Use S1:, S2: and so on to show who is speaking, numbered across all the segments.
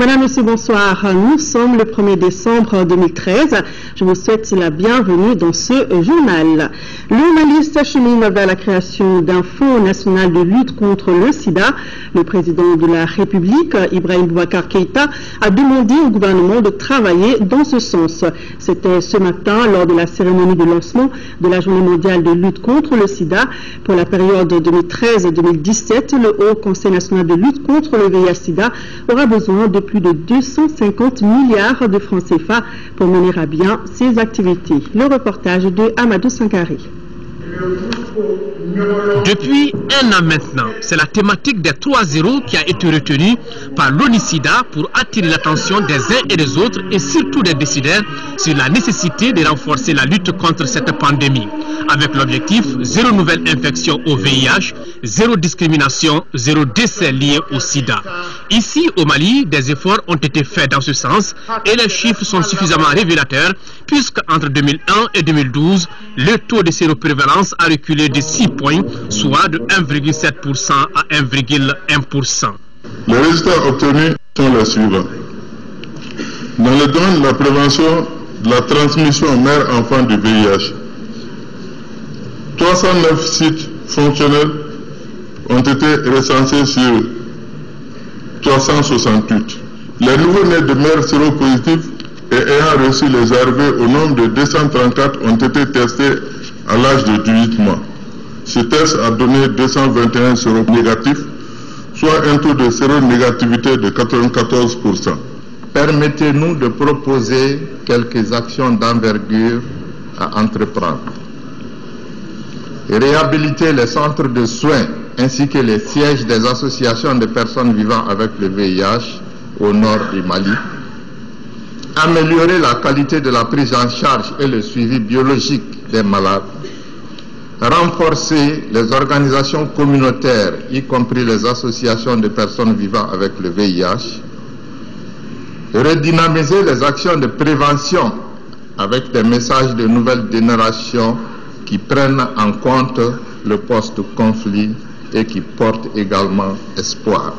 S1: Madame, Monsieur, bonsoir. Nous sommes le 1er décembre 2013. Je vous souhaite la bienvenue dans ce journal. Le Mali s'achemine vers la création d'un fonds national de lutte contre le sida. Le président de la République, Ibrahim Boubacar Keïta, a demandé au gouvernement de travailler dans ce sens. C'était ce matin lors de la cérémonie de lancement de la Journée mondiale de lutte contre le sida. Pour la période 2013-2017, le Haut Conseil national de lutte contre le VIH-Sida aura besoin de plus de 250 milliards de francs CFA pour mener à bien ses activités. Le reportage de Amadou Sankari.
S2: Depuis un an maintenant, c'est la thématique des 3-0 qui a été retenue par l'ONU-SIDA pour attirer l'attention des uns et des autres et surtout des décideurs sur la nécessité de renforcer la lutte contre cette pandémie. Avec l'objectif zéro nouvelle infection au VIH, zéro discrimination, zéro décès lié au sida. Ici au Mali, des efforts ont été faits dans ce sens et les chiffres sont suffisamment révélateurs puisque entre 2001 et 2012, le taux de séroprévalence a reculé de 6 points, soit de 1,7% à 1,1%.
S3: Les résultats obtenus sont les suivants. Dans le domaine de la prévention de la transmission mère-enfant du VIH, 309 sites fonctionnels ont été recensés sur 368. Les nouveaux-nés de mères séropositives et ayant reçu les ARV au nombre de 234 ont été testés à l'âge de 18 mois. Ce test a donné 221 séronégatifs, soit un taux de séronégativité de 94%.
S4: Permettez-nous de proposer quelques actions d'envergure à entreprendre. Réhabiliter les centres de soins ainsi que les sièges des associations de personnes vivant avec le VIH au nord du Mali. Améliorer la qualité de la prise en charge et le suivi biologique des malades. Renforcer les organisations communautaires, y compris les associations de personnes vivant avec le VIH. Redynamiser les actions de prévention avec des messages de nouvelle génération qui prennent en compte le post-conflit et qui portent également espoir.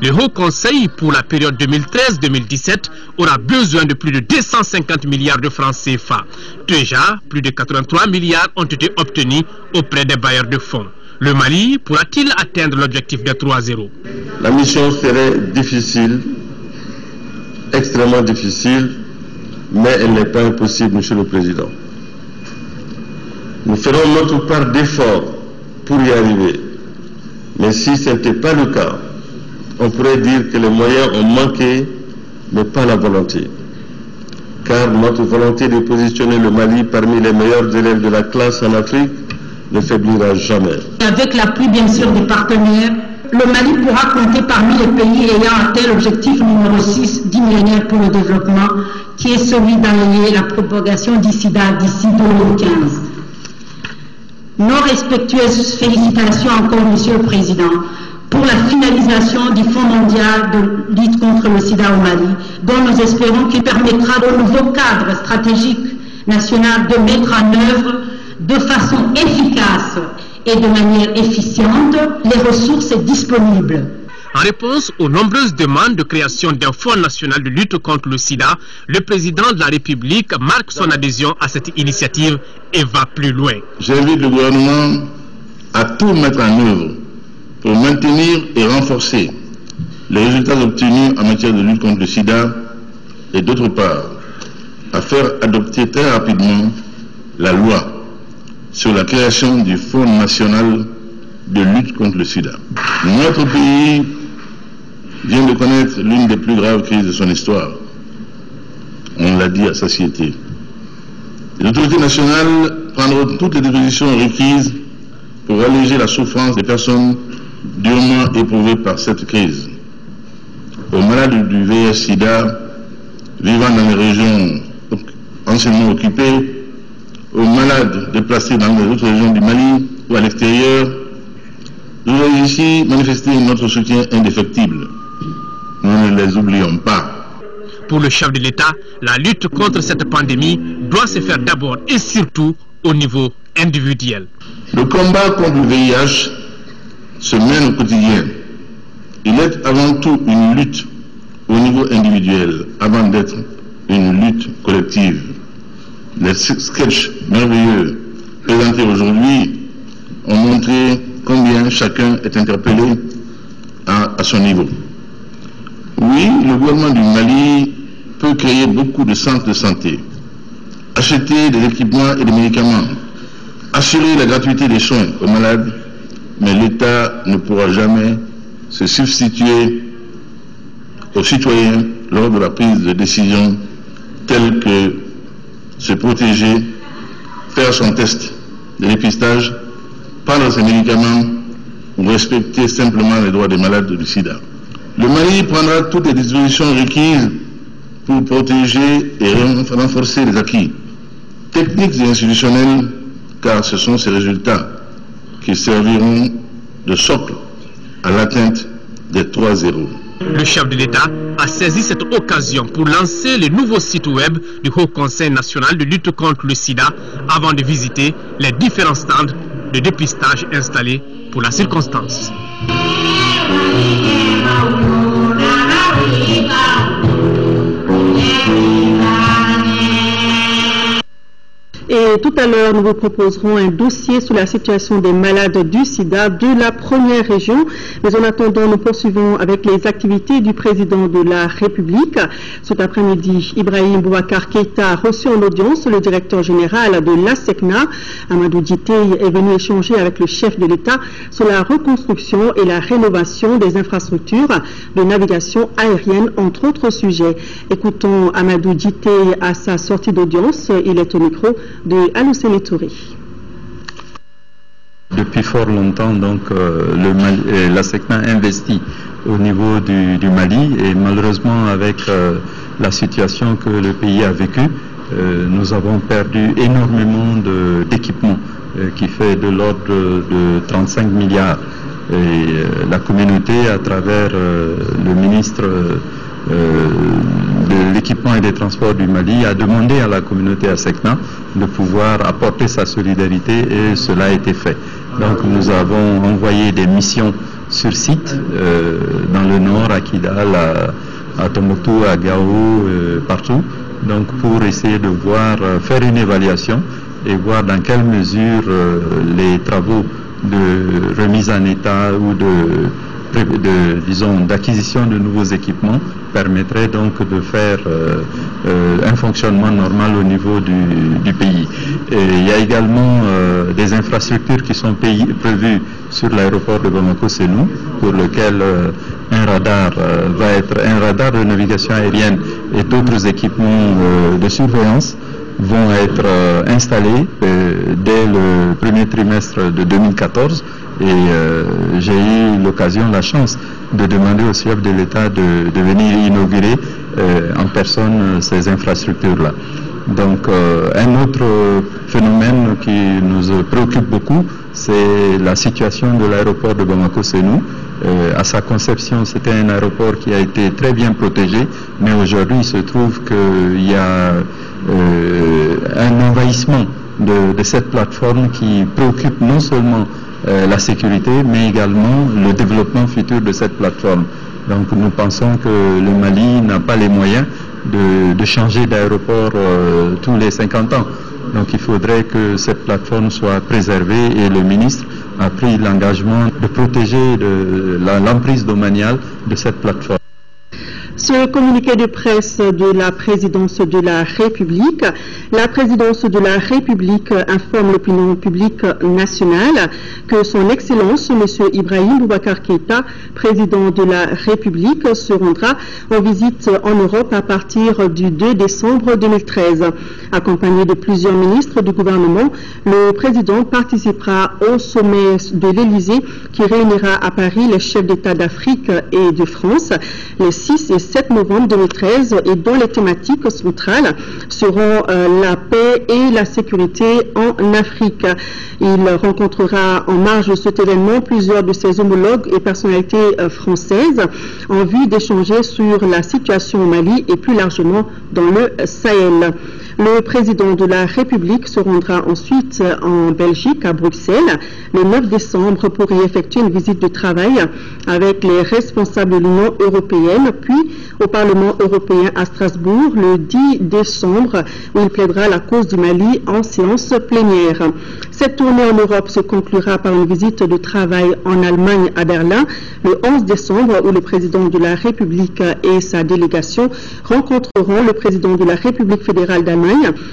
S2: Le Haut Conseil pour la période 2013-2017 aura besoin de plus de 250 milliards de francs CFA. Déjà, plus de 83 milliards ont été obtenus auprès des bailleurs de fonds. Le Mali pourra-t-il atteindre l'objectif de 3-0?
S5: La mission serait difficile, extrêmement difficile, mais elle n'est pas impossible, Monsieur le Président. Nous ferons notre part d'effort pour y arriver. Mais si ce n'était pas le cas, on pourrait dire que les moyens ont manqué, mais pas la volonté. Car notre volonté de positionner le Mali parmi les meilleurs élèves de la classe en Afrique ne faiblira jamais.
S6: Avec l'appui bien sûr des partenaires, le Mali pourra compter parmi les pays ayant atteint l'objectif numéro 6 du millénaire pour le développement, qui est celui d'enrayer la propagation du sida d'ici 2015. Nos respectueuses félicitations encore, Monsieur le Président, pour la finalisation du Fonds mondial de lutte contre le sida au Mali, dont nous espérons qu'il permettra au nouveau cadre stratégique national de mettre en œuvre de façon efficace et de manière efficiente les ressources disponibles.
S2: En réponse aux nombreuses demandes de création d'un fonds national de lutte contre le sida, le président de la République marque son adhésion à cette initiative et va plus loin.
S3: J'invite le gouvernement à tout mettre en œuvre pour maintenir et renforcer les résultats obtenus en matière de lutte contre le sida et d'autre part à faire adopter très rapidement la loi sur la création du Fonds national de lutte contre le sida. Notre pays vient de connaître l'une des plus graves crises de son histoire. On l'a dit à satiété. Les autorités nationales prendront toutes les dispositions requises pour alléger la souffrance des personnes durement éprouvées par cette crise. Aux malades du VIH-Sida vivant dans les régions anciennement occupées, aux malades déplacés dans les autres régions du Mali ou à l'extérieur, nous avons ici manifesté notre soutien indéfectible. Nous ne les oublions pas.
S2: Pour le chef de l'État, la lutte contre cette pandémie doit se faire d'abord et surtout au niveau individuel.
S3: Le combat contre le VIH se mène au quotidien. Il est avant tout une lutte au niveau individuel avant d'être une lutte collective. Les sketchs merveilleux présentés aujourd'hui ont montré combien chacun est interpellé à son niveau. Oui, le gouvernement du Mali peut créer beaucoup de centres de santé, acheter des équipements et des médicaments, assurer la gratuité des soins aux malades, mais l'État ne pourra jamais se substituer aux citoyens lors de la prise de décision telle que se protéger, faire son test de dépistage, prendre ses médicaments ou respecter simplement les droits des malades du sida. Le Mali prendra toutes les dispositions requises pour protéger et renforcer les acquis techniques et institutionnels, car ce sont ces résultats qui serviront de socle à l'atteinte des 3-0.
S2: Le chef de l'État a saisi cette occasion pour lancer le nouveau site web du Haut Conseil national de lutte contre le sida avant de visiter les différents stands de dépistage installés pour la circonstance.
S1: Et tout à l'heure, nous vous proposerons un dossier sur la situation des malades du sida de la première région. Mais en attendant, nous poursuivons avec les activités du président de la République. Cet après-midi, Ibrahim Boubacar Keïta a reçu en audience le directeur général de l'ASECNA. Amadou Djité est venu échanger avec le chef de l'État sur la reconstruction et la rénovation des infrastructures de navigation aérienne, entre autres sujets. Écoutons Amadou Djité à sa sortie d'audience. Il est au micro de Aloussene Touré.
S7: Depuis fort longtemps, donc, la SECNA investit au niveau du Mali, et malheureusement avec la situation que le pays a vécue, nous avons perdu énormément d'équipements qui fait de l'ordre de 35 milliards. Et la communauté, à travers le ministre de l'équipement et des transports du Mali, a demandé à la communauté ASECNA de pouvoir apporter sa solidarité, et cela a été fait. Donc nous avons envoyé des missions sur site dans le nord, à Kidal, à Tombouctou, à Gao, partout, donc pour essayer de voir, faire une évaluation et voir dans quelle mesure les travaux de remise en état ou d'acquisition de nouveaux équipements permettrait donc de faire un fonctionnement normal au niveau du pays. Et il y a également des infrastructures qui sont prévues sur l'aéroport de Bamako-Sénou, pour lequel un radar va être un radar de navigation aérienne et d'autres équipements de surveillance vont être installés dès le premier trimestre de 2014. Et j'ai eu l'occasion, la chance de demander au chef de l'État de venir inaugurer en personne ces infrastructures-là. Donc un autre phénomène qui nous préoccupe beaucoup, c'est la situation de l'aéroport de Bamako-Sénou. À sa conception, c'était un aéroport qui a été très bien protégé, mais aujourd'hui il se trouve qu'il y a un envahissement de cette plateforme qui préoccupe non seulement la sécurité, mais également le développement futur de cette plateforme. Donc nous pensons que le Mali n'a pas les moyens de changer d'aéroport tous les 50 ans. Donc il faudrait que cette plateforme soit préservée, et le ministre a pris l'engagement de protéger l'emprise domaniale de cette plateforme.
S1: Ce communiqué de presse de la présidence de la République informe l'opinion publique nationale que son Excellence, M. Ibrahim Boubacar Keïta, président de la République, se rendra en visite en Europe à partir du 2 décembre 2013. Accompagné de plusieurs ministres du gouvernement, le président participera au sommet de l'Élysée qui réunira à Paris les chefs d'État d'Afrique et de France les 6 et 7 novembre 2013, et dont les thématiques centrales seront la paix et la sécurité en Afrique. Il rencontrera en marge de cet événement plusieurs de ses homologues et personnalités françaises en vue d'échanger sur la situation au Mali et plus largement dans le Sahel. Le président de la République se rendra ensuite en Belgique, à Bruxelles, le 9 décembre pour y effectuer une visite de travail avec les responsables de l'Union européenne, puis au Parlement européen à Strasbourg le 10 décembre où il plaidera la cause du Mali en séance plénière. Cette tournée en Europe se conclura par une visite de travail en Allemagne à Berlin le 11 décembre où le président de la République et sa délégation rencontreront le président de la République fédérale d'Allemagne,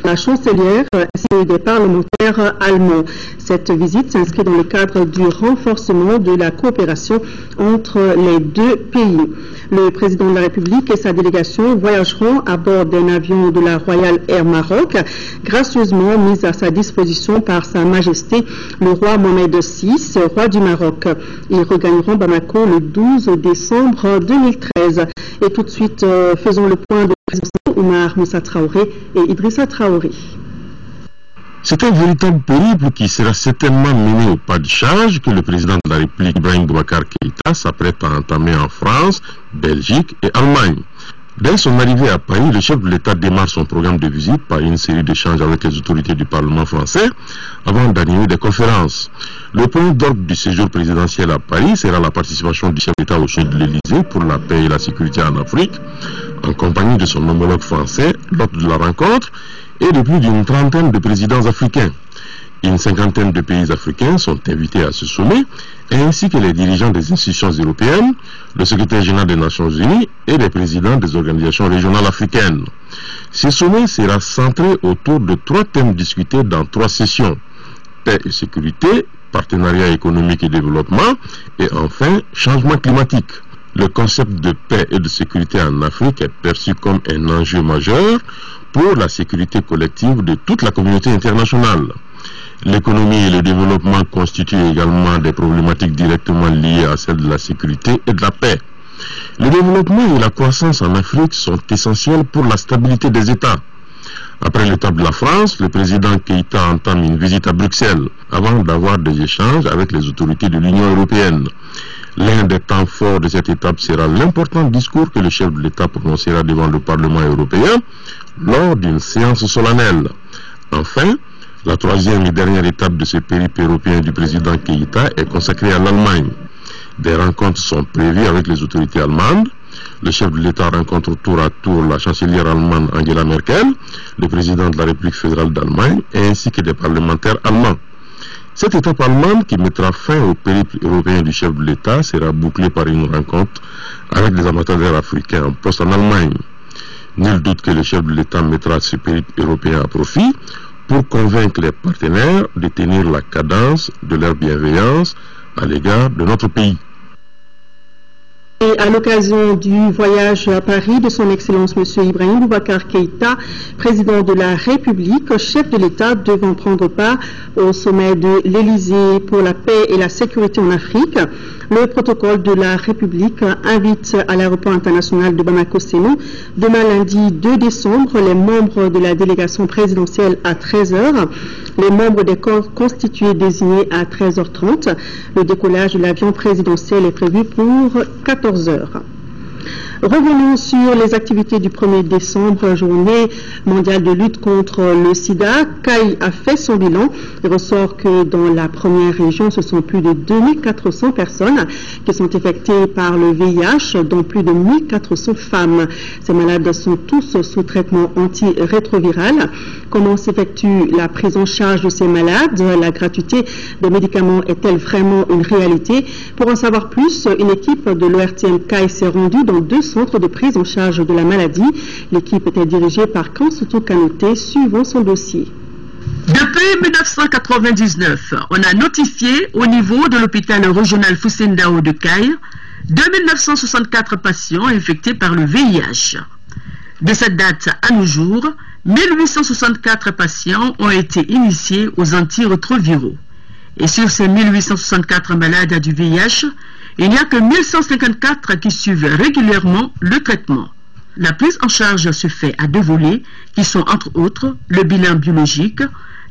S1: la chancelière ainsi que des parlementaires allemands. Cette visite s'inscrit dans le cadre du renforcement de la coopération entre les deux pays. Le président de la République et sa délégation voyageront à bord d'un avion de la Royal Air Maroc, gracieusement mis à sa disposition par Sa Majesté le roi Mohamed VI, roi du Maroc. Ils regagneront Bamako le 12 décembre 2013. Et tout de suite, faisons le point de président Oumar Moussa Traoré et Idrissa Traoré.
S8: C'est un véritable périple qui sera certainement mené au pas de charge que le président de la République, Ibrahim Boubacar Keïta, s'apprête à entamer en France, Belgique et Allemagne. Dès son arrivée à Paris, le chef de l'État démarre son programme de visite par une série d'échanges avec les autorités du Parlement français avant d'animer des conférences. Le point d'ordre du séjour présidentiel à Paris sera la participation du chef d'État au sommet de l'Élysée pour la paix et la sécurité en Afrique, en compagnie de son homologue français lors de la rencontre et de plus d'une trentaine de présidents africains. Une cinquantaine de pays africains sont invités à ce sommet, ainsi que les dirigeants des institutions européennes, le secrétaire général des Nations Unies et les présidents des organisations régionales africaines. Ce sommet sera centré autour de 3 thèmes discutés dans 3 sessions: paix et sécurité, partenariat économique et développement, et enfin, changement climatique. Le concept de paix et de sécurité en Afrique est perçu comme un enjeu majeur pour la sécurité collective de toute la communauté internationale. L'économie et le développement constituent également des problématiques directement liées à celles de la sécurité et de la paix. Le développement et la croissance en Afrique sont essentiels pour la stabilité des États. Après l'étape de la France, le président Keïta entame une visite à Bruxelles avant d'avoir des échanges avec les autorités de l'Union européenne. L'un des temps forts de cette étape sera l'important discours que le chef de l'État prononcera devant le Parlement européen lors d'une séance solennelle. Enfin, la 3e et dernière étape de ce périple européen du président Keïta est consacrée à l'Allemagne. Des rencontres sont prévues avec les autorités allemandes. Le chef de l'État rencontre tour à tour la chancelière allemande Angela Merkel, le président de la République fédérale d'Allemagne, ainsi que des parlementaires allemands. Cette étape allemande, qui mettra fin au périple européen du chef de l'État, sera bouclée par une rencontre avec des ambassadeurs africains en poste en Allemagne. Nul doute que le chef de l'État mettra ce périple européen à profit pour convaincre les partenaires de tenir la cadence de leur bienveillance à l'égard de notre pays.
S1: Et à l'occasion du voyage à Paris de son Excellence M. Ibrahim Boubacar Keïta, président de la République, chef de l'État devant prendre part au sommet de l'Élysée pour la paix et la sécurité en Afrique, le protocole de la République invite à l'aéroport international de Bamako-Sénou demain lundi 2 décembre les membres de la délégation présidentielle à 13h, les membres des corps constitués désignés à 13h30. Le décollage de l'avion présidentiel est prévu pour 14h. Revenons sur les activités du 1er décembre, journée mondiale de lutte contre le sida. CAI a fait son bilan. Il ressort que dans la première région, ce sont plus de 2400 personnes qui sont infectées par le VIH, dont plus de 1400 femmes. Ces malades sont tous sous traitement antirétroviral. Comment s'effectue la prise en charge de ces malades? La gratuité des médicaments est-elle vraiment une réalité? Pour en savoir plus, une équipe de l'ORTM CAI s'est rendue dans 2 centres de prise en charge de la maladie. L'équipe était dirigée par Kansuto Kanoté, suivant son dossier.
S9: Depuis 1999, on a notifié au niveau de l'hôpital régional Foussendao de CAI 2964 patients infectés par le VIH. De cette date à nos jours, 1864 patients ont été initiés aux antirétroviraux. Et sur ces 1864 malades du VIH, il n'y a que 1154 qui suivent régulièrement le traitement. La prise en charge se fait à 2 volets, qui sont entre autres le bilan biologique,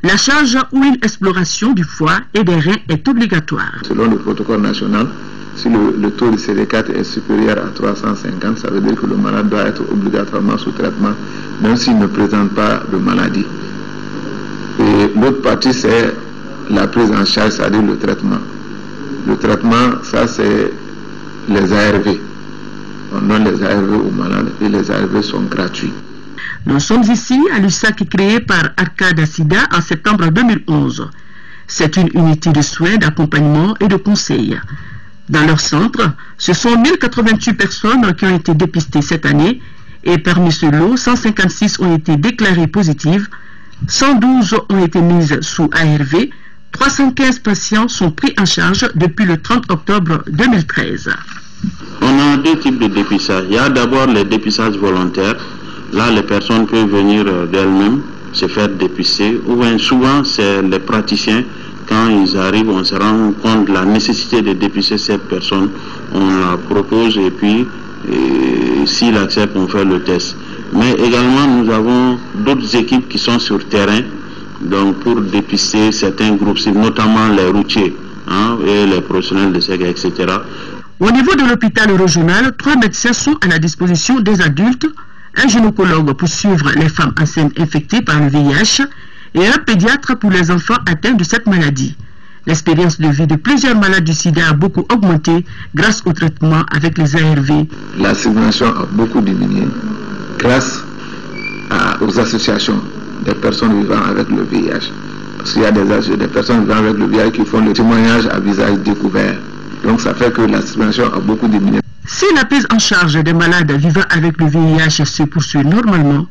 S9: la charge ou une exploration du foie et des reins est obligatoire.
S10: Selon le protocole national,
S4: Si le taux de CD4 est supérieur à 350, ça veut dire que le malade doit être obligatoirement sous traitement, même s'il ne présente pas de maladie. Et l'autre partie, c'est la prise en charge, c'est-à-dire le traitement. Le traitement, ça c'est les ARV. On donne les ARV aux malades et les ARV sont gratuits.
S9: Nous sommes ici à l'USAC créé par Arcade Sida en septembre 2011. C'est une unité de soins, d'accompagnement et de conseil. Dans leur centre, ce sont 1088 personnes qui ont été dépistées cette année et parmi ce lot, 156 ont été déclarées positives, 112 ont été mises sous ARV, 315 patients sont pris en charge depuis le 30 octobre 2013.
S10: On a deux types de dépistage. Il y a d'abord les dépistages volontaires. Là, les personnes peuvent venir d'elles-mêmes se faire dépister. Ou bien souvent, c'est les praticiens. Quand ils arrivent, on se rend compte de la nécessité de dépister cette personne. On la propose et puis, s'il accepte, on fait le test. Mais également, nous avons d'autres équipes qui sont sur terrain, donc pour dépister certains groupes, notamment les routiers et les professionnels de SEG, etc.
S9: Au niveau de l'hôpital régional, 3 médecins sont à la disposition des adultes, un gynécologue pour suivre les femmes enceintes infectées par le VIH et un pédiatre pour les enfants atteints de cette maladie. L'expérience de vie de plusieurs malades du sida a beaucoup augmenté grâce au traitement avec les ARV.
S4: La circulation a beaucoup diminué grâce aux associations des personnes vivant avec le VIH. Parce qu'il y a des personnes vivant avec le VIH qui font le témoignage à visage découvert. Donc ça fait que la circulation a beaucoup diminué.
S9: Si la prise en charge des malades vivant avec le VIH se poursuit normalement,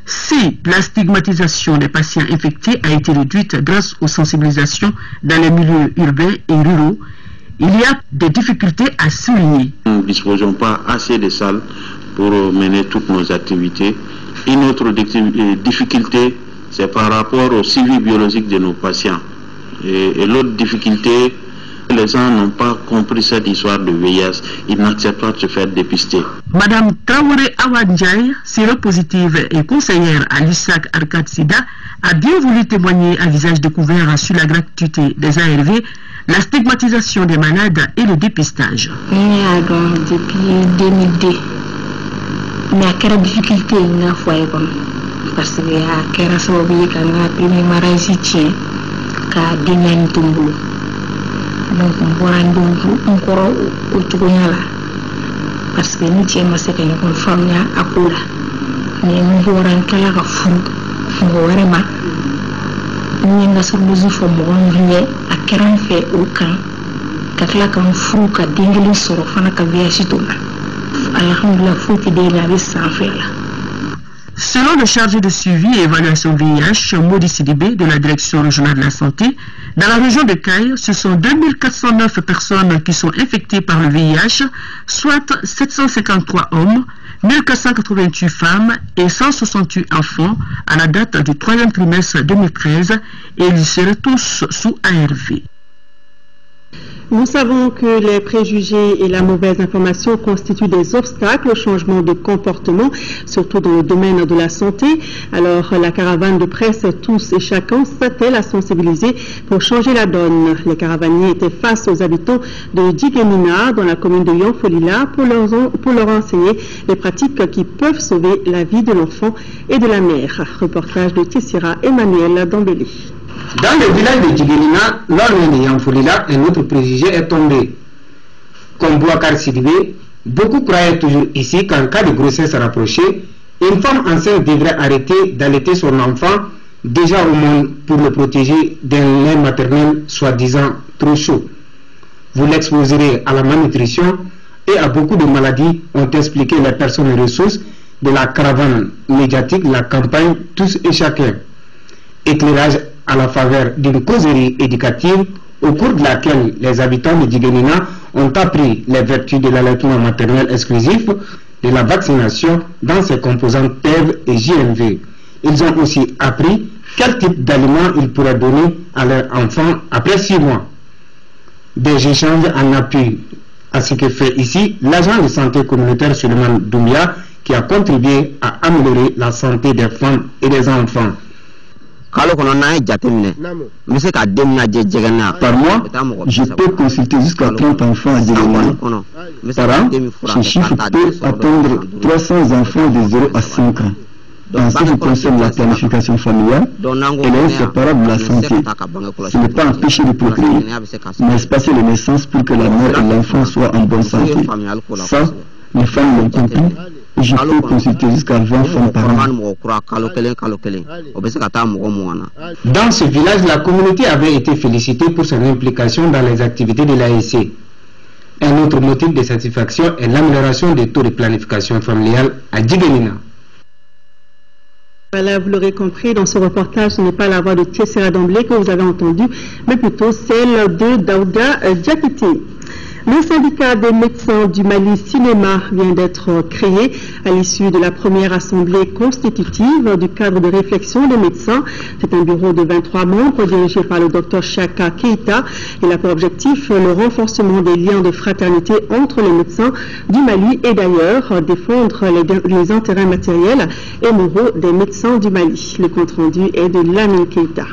S9: si la stigmatisation des patients infectés a été réduite grâce aux sensibilisations dans les milieux urbains et ruraux, il y a des difficultés à souligner.
S10: Nous ne disposons pas assez de salles pour mener toutes nos activités. Une autre difficulté, c'est par rapport au suivi biologique de nos patients. Et l'autre difficulté, les gens n'ont pas compris cette histoire de VIH. Ils n'acceptent pas de se faire dépister.
S9: Madame Traoré Awadjaï, séropositive et conseillère à l'USAC Arcade Sida, a bien voulu témoigner à visage découvert sur la gratuité des ARV, la stigmatisation des malades et le dépistage.
S11: Depuis 2002, mais à quelle difficulté il y a parce que à quelle sababu quand on a premier mariage qu'a démon tumbu. Donc on voit encore autour là parce que nous tiens c'est que nous femme à coula mais nous voyons qu'elle a fou vraiment nous n'avons pas besoin de faire à quel fait aucun quand la quand fou qu'a dingli sur fana qu'a viager tout là alhamdulillah fou qui démarre sans faire là.
S9: Selon le chargé de suivi et évaluation VIH, Modi Sidibé de la direction régionale de la santé, dans la région de Caille, ce sont 2409 personnes qui sont infectées par le VIH, soit 753 hommes, 1488 femmes et 168 enfants à la date du 3e trimestre 2013 et ils seraient tous sous ARV.
S1: Nous savons que les préjugés et la mauvaise information constituent des obstacles au changement de comportement, surtout dans le domaine de la santé. Alors, la caravane de presse Tous et Chacun s'attelle à sensibiliser pour changer la donne. Les caravaniers étaient face aux habitants de Djiguémina, dans la commune de Yanfolila, pour leur enseigner les pratiques qui peuvent sauver la vie de l'enfant et de la mère. Reportage de Tessira Emmanuel Dambélé.
S12: Dans le village de Djiguémina, lors de Yanfolila, un autre préjugé est tombé. Comme Bouakar Sidibé, beaucoup croyaient toujours ici qu'en cas de grossesse rapprochée, une femme enceinte devrait arrêter d'allaiter son enfant déjà au monde pour le protéger d'un lait maternel soi-disant trop chaud. Vous l'exposerez à la malnutrition et à beaucoup de maladies, ont expliqué les personnes ressources de la caravane médiatique, la campagne Tous et Chacun. Éclairage à la faveur d'une causerie éducative au cours de laquelle les habitants de Djiguémina ont appris les vertus de l'allaitement maternel exclusif, de la vaccination dans ses composantes TEV et JMV. Ils ont aussi appris quel type d'aliments ils pourraient donner à leurs enfants après 6 mois. Des échanges en appui à ce que fait ici l'agent de santé communautaire Suleiman Doumbia qui a contribué à améliorer la santé des femmes et des enfants.
S13: Par mois, je peux consulter jusqu'à 30 enfants à Djéguénina. Par an, ce chiffre peut atteindre 300 enfants de 0 à 5 ans. En ce qui concerne la planification familiale, elle est inséparable de la santé. Ce n'est pas empêcher de procréer, mais espacer les naissances pour que la mère et l'enfant soient en bonne santé. Ça, les femmes l'ont compris. Je peux consulter jusqu'à 20 femmes par an.
S12: Dans ce village, la communauté avait été félicitée pour son implication dans les activités de l'ASC. Un autre motif de satisfaction est l'amélioration des taux de planification familiale à Djéguénina.
S1: Voilà, vous l'aurez compris, dans ce reportage, ce n'est pas la voix de Tessera d'emblée que vous avez entendue, mais plutôt celle de Daouda Diakité. Le syndicat des médecins du Mali Cinéma vient d'être créé à l'issue de la première assemblée constitutive du cadre de réflexion des médecins. C'est un bureau de 23 membres dirigé par le Dr Chaka Keita. Il a pour objectif le renforcement des liens de fraternité entre les médecins du Mali et d'ailleurs défendre les intérêts matériels et moraux des médecins du Mali. Le compte rendu est de Lamine Keita.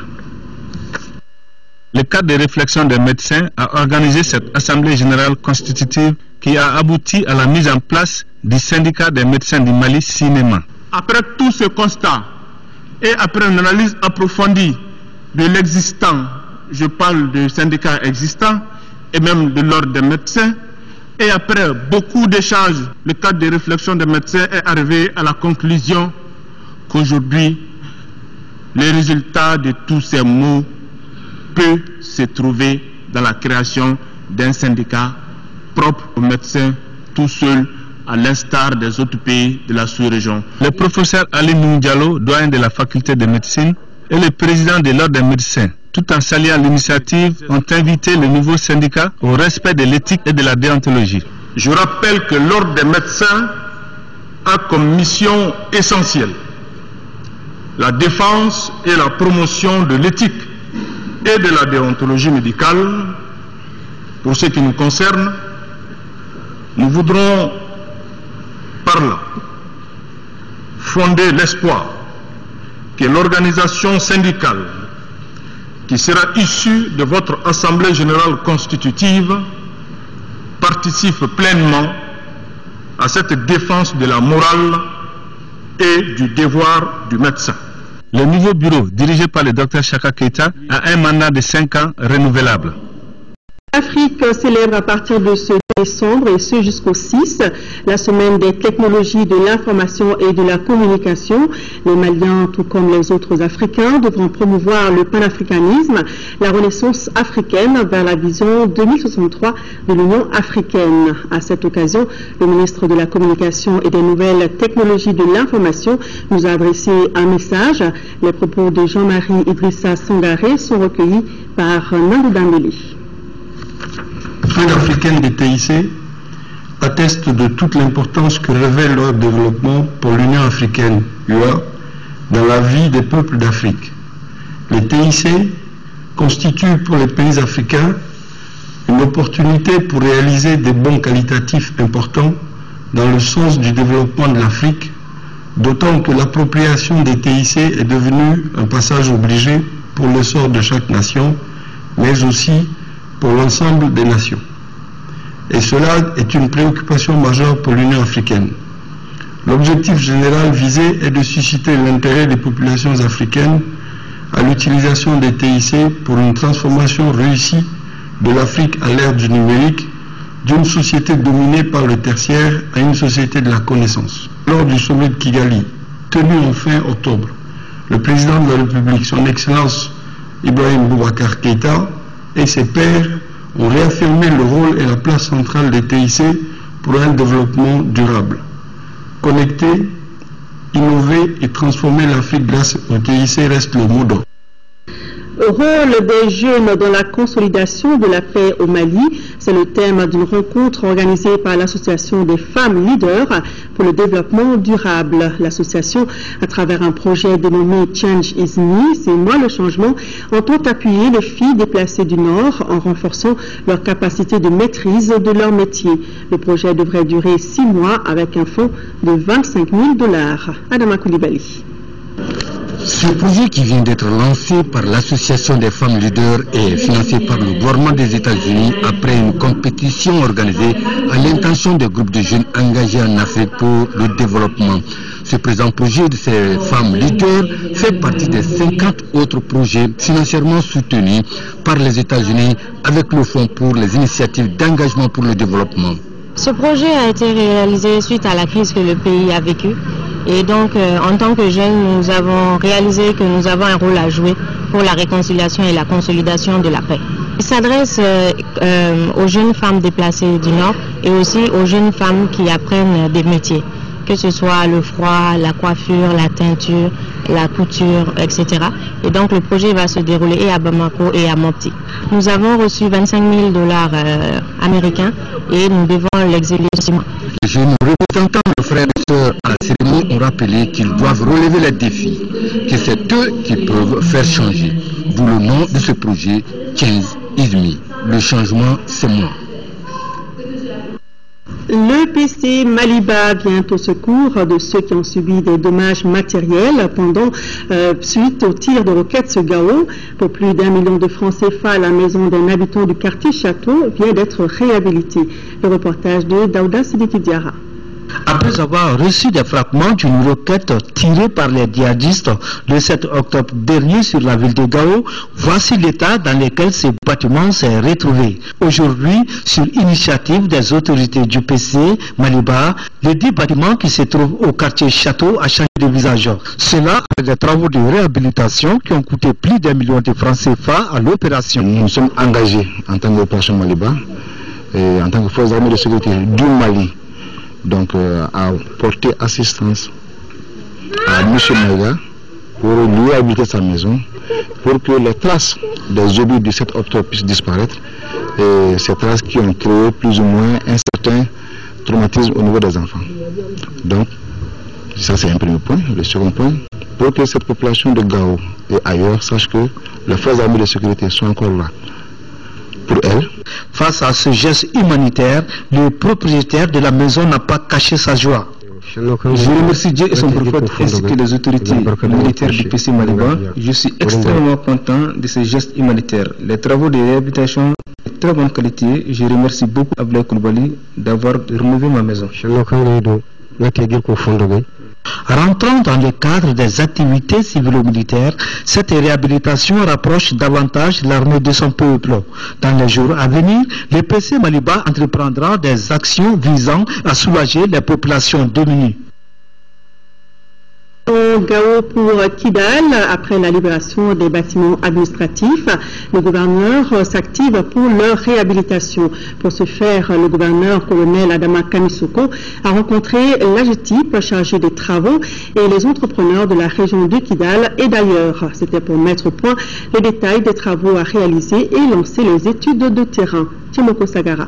S14: Le cadre de réflexion des médecins a organisé cette assemblée générale constitutive qui a abouti à la mise en place du syndicat des médecins du Mali Cinéma.
S15: Après tout ce constat et après une analyse approfondie de l'existant, je parle du syndicat existant et même de l'ordre des médecins, et après beaucoup d'échanges, le cadre de réflexion des médecins est arrivé à la conclusion qu'aujourd'hui, les résultats de tous ces mots peut se trouver dans la création d'un syndicat propre aux médecins tout seul, à l'instar des autres pays de la sous-région.
S14: Le professeur Ali Diallo, doyen de la faculté de médecine, et le président de l'ordre des médecins, tout en saluant l'initiative, ont invité le nouveau syndicat au respect de l'éthique et de la déontologie.
S15: Je rappelle que l'ordre des médecins a comme mission essentielle la défense et la promotion de l'éthique et de la déontologie médicale. Pour ce qui nous concerne, nous voudrons par là fonder l'espoir que l'organisation syndicale qui sera issue de votre Assemblée générale constitutive participe pleinement à cette défense de la morale et du devoir du médecin.
S14: Le nouveau bureau, dirigé par le Dr Chaka Keita, a un mandat de 5 ans renouvelable.
S1: L'Afrique célèbre à partir de ce décembre et ce jusqu'au 6 la semaine des technologies de l'information et de la communication. Les Maliens, tout comme les autres Africains, devront promouvoir le panafricanisme, la renaissance africaine vers la vision 2063 de l'Union africaine. À cette occasion, le ministre de la Communication et des Nouvelles Technologies de l'Information nous a adressé un message. Les propos de Jean-Marie Idrissa Sangaré sont recueillis par Nando Dambélé.
S16: Africaine des TIC atteste de toute l'importance que révèle leur développement pour l'Union africaine, UA, dans la vie des peuples d'Afrique. Les TIC constituent pour les pays africains une opportunité pour réaliser des bons qualitatifs importants dans le sens du développement de l'Afrique, d'autant que l'appropriation des TIC est devenue un passage obligé pour l'essor de chaque nation, mais aussi pour l'ensemble des nations. Et cela est une préoccupation majeure pour l'Union africaine. L'objectif général visé est de susciter l'intérêt des populations africaines à l'utilisation des TIC pour une transformation réussie de l'Afrique à l'ère du numérique, d'une société dominée par le tertiaire à une société de la connaissance. Lors du sommet de Kigali, tenu en fin octobre, le président de la République, son Excellence Ibrahim Boubacar Keïta, et ses pairs ont réaffirmé le rôle et la place centrale des TIC pour un développement durable. Connecter, innover et transformer l'Afrique grâce aux TIC reste le mot d'ordre.
S1: Rôle des jeunes dans la consolidation de la paix au Mali, c'est le thème d'une rencontre organisée par l'Association des femmes leaders pour le développement durable. L'association, à travers un projet dénommé Change is Me, c'est moi le changement, entend appuyer les filles déplacées du Nord en renforçant leur capacité de maîtrise de leur métier. Le projet devrait durer 6 mois avec un fonds de $25 000. Adama Koulibaly.
S17: Ce projet qui vient d'être lancé par l'Association des femmes leaders et financé par le gouvernement des États-Unis après une compétition organisée à l'intention des groupes de jeunes engagés en Afrique pour le développement. Ce présent projet de ces femmes leaders fait partie des 50 autres projets financièrement soutenus par les États-Unis avec le Fonds pour les initiatives d'engagement pour le développement.
S18: Ce projet a été réalisé suite à la crise que le pays a vécue. Et donc, en tant que jeunes, nous avons réalisé que nous avons un rôle à jouer pour la réconciliation et la consolidation de la paix. Il s'adresse aux jeunes femmes déplacées du Nord et aussi aux jeunes femmes qui apprennent des métiers, que ce soit le froid, la coiffure, la teinture, la couture, etc. Et donc, le projet va se dérouler et à Bamako et à Mopti. Nous avons reçu 25 000 $ américains et nous devons l'exiler ce mois.
S17: Les jeunes représentants de frères et sœurs à la cérémonie ont rappelé qu'ils doivent relever les défis, que c'est eux qui peuvent faire changer. D'où le nom de ce projet, Change is Me. Le changement, c'est moi.
S1: Le PC Maliba vient au secours de ceux qui ont subi des dommages matériels suite au tir de roquettes Gao. Pour plus d'1 million de francs CFA, la maison d'un habitant du quartier Château vient d'être réhabilitée. Le reportage de Daouda Sidiki Diara.
S19: Après avoir reçu des frappements d'une roquette tirée par les djihadistes le 7 octobre dernier sur la ville de Gao, voici l'état dans lequel ce bâtiment s'est retrouvé. Aujourd'hui, sur initiative des autorités du PC Maliba, les 10 bâtiments qui se trouvent au quartier Château a changé de visage. Cela avec des travaux de réhabilitation qui ont coûté plus d'1 million de francs CFA à l'opération.
S20: Nous sommes engagés en tant qu'opération Maliba et en tant que forces armées de sécurité du Mali. Donc à porter assistance à M. Maïga pour lui habiter sa maison, pour que les traces des obus du 7 octobre puissent disparaître, et ces traces qui ont créé plus ou moins un certain traumatisme au niveau des enfants. Donc ça c'est un premier point. Le second point, pour que cette population de Gao et ailleurs sache que les forces armées de sécurité sont encore là pour elles.
S19: Face à ce geste humanitaire, le propriétaire de la maison n'a pas caché sa joie.
S12: Je remercie Dieu et son prophète ainsi que les autorités militaires du PC Maliba. Je suis extrêmement content de ce geste humanitaire. Les travaux de réhabilitation de très bonne qualité. Je remercie beaucoup Abdoulaye Koulibaly d'avoir rénové ma maison.
S19: Rentrant dans le cadre des activités civilo-militaires, cette réhabilitation rapproche davantage l'armée de son peuple. Dans les jours à venir, le PC Maliba entreprendra des actions visant à soulager les populations démunies.
S1: Gao pour Kidal, après la libération des bâtiments administratifs, le gouverneur s'active pour leur réhabilitation. Pour ce faire, le gouverneur colonel Adama Kamisoko a rencontré l'AGETIP chargé des travaux et les entrepreneurs de la région de Kidal et d'ailleurs. C'était pour mettre au point les détails des travaux à réaliser et lancer les études de terrain. Timoko Sagara.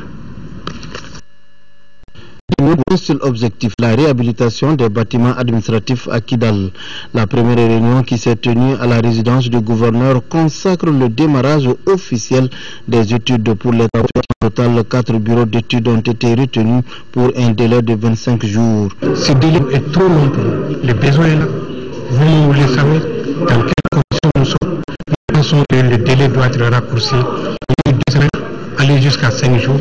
S21: Un seul objectif, la réhabilitation des bâtiments administratifs à Kidal. La première réunion qui s'est tenue à la résidence du gouverneur consacre le démarrage officiel des études pour les travaux. Au total, 4 bureaux d'études ont été retenus pour un délai de 25 jours.
S16: Ce délai est trop long. Le besoin est là. Vous voulez savoir dans quelles conditions nous sommes. Nous pensons que le délai doit être raccourci. Au lieu de 2 semaines, aller jusqu'à 5 jours.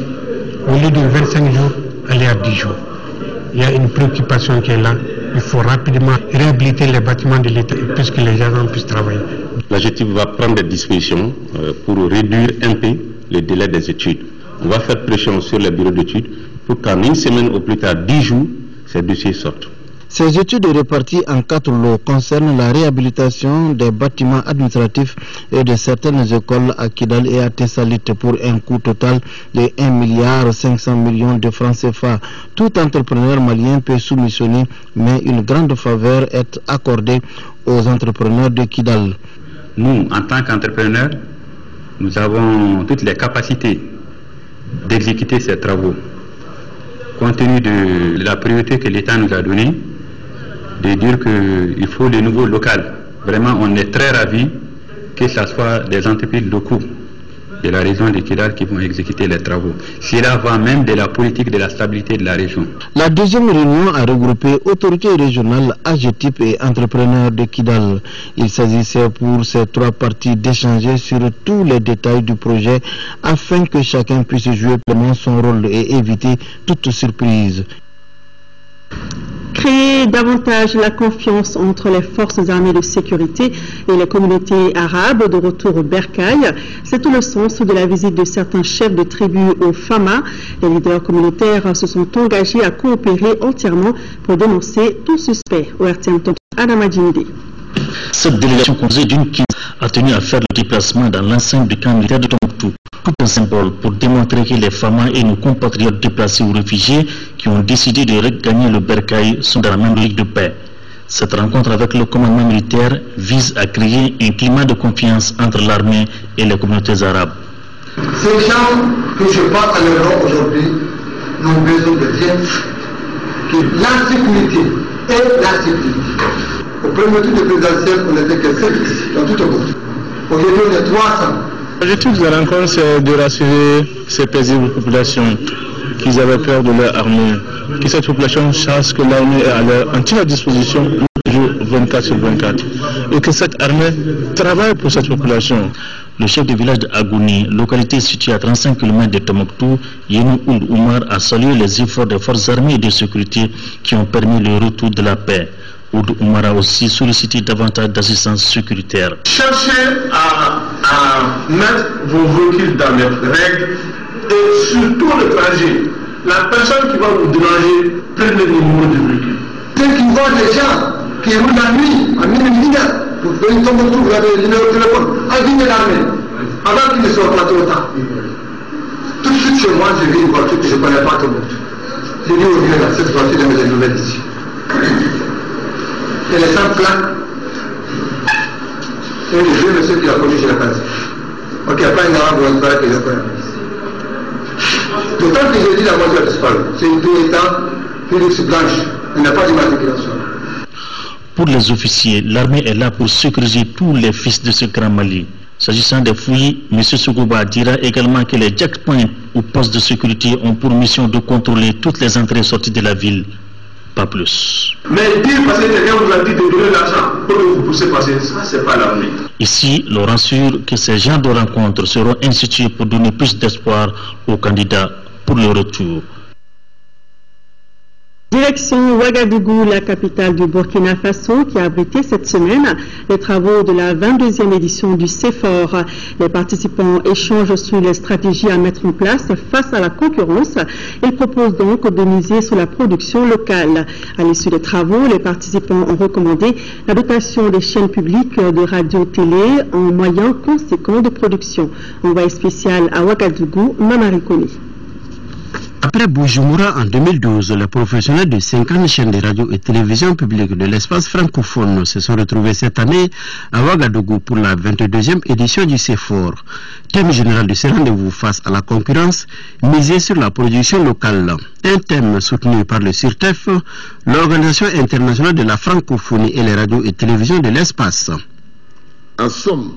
S16: Au lieu de 25 jours, aller à 10 jours. Il y a une préoccupation qui est là. Il faut rapidement réhabiliter les bâtiments de l'État puisque les gens puissent travailler.
S22: L'AGETIP va prendre des dispositions pour réduire un peu le délai des études. On va faire pression sur les bureaux d'études pour qu'en une semaine ou plus tard 10 jours, ces dossiers sortent.
S21: Ces études réparties en 4 lots concernent la réhabilitation des bâtiments administratifs et de certaines écoles à Kidal et à Tessalit pour un coût total de 1,5 milliard de francs CFA. Tout entrepreneur malien peut soumissionner, mais une grande faveur est accordée aux entrepreneurs de Kidal.
S7: Nous, en tant qu'entrepreneurs, nous avons toutes les capacités d'exécuter ces travaux. Compte tenu de la priorité que l'État nous a donnée, de dire qu'il faut le nouveau local. Vraiment, on est très ravis que ce soit des entreprises locaux de la région de Kidal qui vont exécuter les travaux. Cela va même de la politique de la stabilité de la région.
S21: La deuxième réunion a regroupé autorités régionales, AGETIP et entrepreneurs de Kidal. Il s'agissait pour ces trois parties d'échanger sur tous les détails du projet afin que chacun puisse jouer pleinement son rôle et éviter toute surprise.
S1: Créer davantage la confiance entre les forces armées de sécurité et les communautés arabes de retour au Bercail, c'est tout le sens de la visite de certains chefs de tribus au Fama. Les leaders communautaires se sont engagés à coopérer entièrement pour dénoncer tout suspect. Au RTM Adama Djindé.
S5: Cette délégation composée d'une quinzaine a tenu à faire le déplacement dans l'enceinte du camp militaire de Tombouctou. Tout un symbole pour démontrer que les Famas et nos compatriotes déplacés ou réfugiés qui ont décidé de regagner le Bercail sont dans la même ligue de paix. Cette rencontre avec le commandement militaire vise à créer un climat de confiance entre l'armée et les communautés arabes.
S6: Ces gens que je parle à leur nom aujourd'hui n'ont besoin de rien que l'insécurité et la sécurité. Au premier tour de présidentiel, on n'était que 7 dans tout le monde. Aujourd'hui, on est 300.
S15: L'objectif de la rencontre, c'est de rassurer ces paisibles populations qu'ils avaient peur de leur armée, que cette population sache que l'armée est à leur entière disposition le jour 24 sur 24 et que cette armée travaille pour cette population.
S5: Le chef du village d'Agouni, localité située à 35 km de Tombouctou, Yenou Ould Oumar, a salué les efforts des forces armées et de sécurité qui ont permis le retour de la paix. Ould Oumar a aussi sollicité davantage d'assistance sécuritaire.
S23: Cherchez à mettre vos véhicules dans les règles et surtout le trajet. La personne qui va vous déranger, prenez le numéro du véhicule.
S6: Ceux qui voient des gens qui roulent la nuit, à minuit, pour venir tomber autour, vous avez le numéro de téléphone, avisez l'armée, avant qu'il ne soit pas trop tard. Tout de suite chez moi, j'ai vu une voiture que je ne connais pas tout le monde. J'ai dit au vieux, cette voiture, elle me les nouvelles ici. Et les sans plaques. Et le vieux monsieur qui a connu chez la place. Ok, il n'y a pas une arabe ou un frère que je connais. D'autant que j'ai dit la voiture a disparu. C'est une Toyota Philips blanche. Il n'y a pas d'immatriculation.
S5: Pour les officiers, l'armée est là pour sécuriser tous les fils de ce grand Mali. S'agissant des fouilles, M. Sougouba dira également que les checkpoints ou postes de sécurité ont pour mission de contrôler toutes les entrées et sorties de la ville. Pas plus.
S23: Mais dire parce que quelqu'un vous a dit de donner l'argent pour que vous puissiez passer, ça c'est pas l'armée.
S5: Ici, l'on rassure que ces genres de rencontres seront institués pour donner plus d'espoir aux candidats pour le retour.
S1: Direction Ouagadougou, la capitale du Burkina Faso, qui a abrité cette semaine les travaux de la 22e édition du CEFOR. Les participants échangent sur les stratégies à mettre en place face à la concurrence. Ils proposent donc de miser sur la production locale. À l'issue des travaux, les participants ont recommandé la dotation des chaînes publiques de radio-télé en moyens conséquents de production. Envoyé spécial à Ouagadougou, Mamari Kone.
S21: Après Bujumbura en 2012, les professionnels de 50 chaînes de radio et télévision publiques de l'espace francophone se sont retrouvés cette année à Ouagadougou pour la 22e édition du CEFOR. Thème général de ce rendez-vous face à la concurrence, miser sur la production locale. Un thème soutenu par le CIRTEF, l'Organisation internationale de la francophonie et les radios et télévisions de l'espace.
S4: En somme,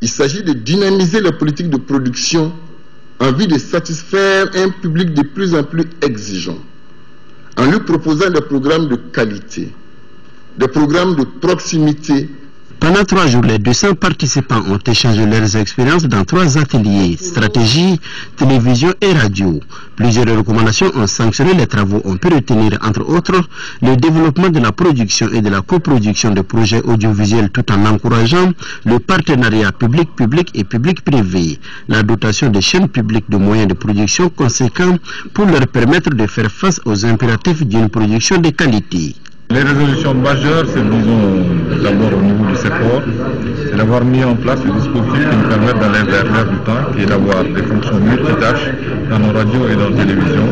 S4: il s'agit de dynamiser la politique de production en vue de satisfaire un public de plus en plus exigeant, en lui proposant des programmes de qualité, des programmes de proximité.
S21: Pendant 3 jours, les 200 participants ont échangé leurs expériences dans 3 ateliers, stratégie, télévision et radio. Plusieurs recommandations ont sanctionné les travaux. On peut retenir, entre autres, le développement de la production et de la coproduction de projets audiovisuels tout en encourageant le partenariat public-public et public-privé, la dotation des chaînes publiques de moyens de production conséquents pour leur permettre de faire face aux impératifs d'une production de qualité.
S24: Les résolutions majeures, c'est disons d'abord au niveau du CEFOR, c'est d'avoir mis en place des dispositifs qui nous permettent d'aller vers l'air du temps, qui est d'avoir des fonctions multitâches dans nos radios et dans nos télévisions,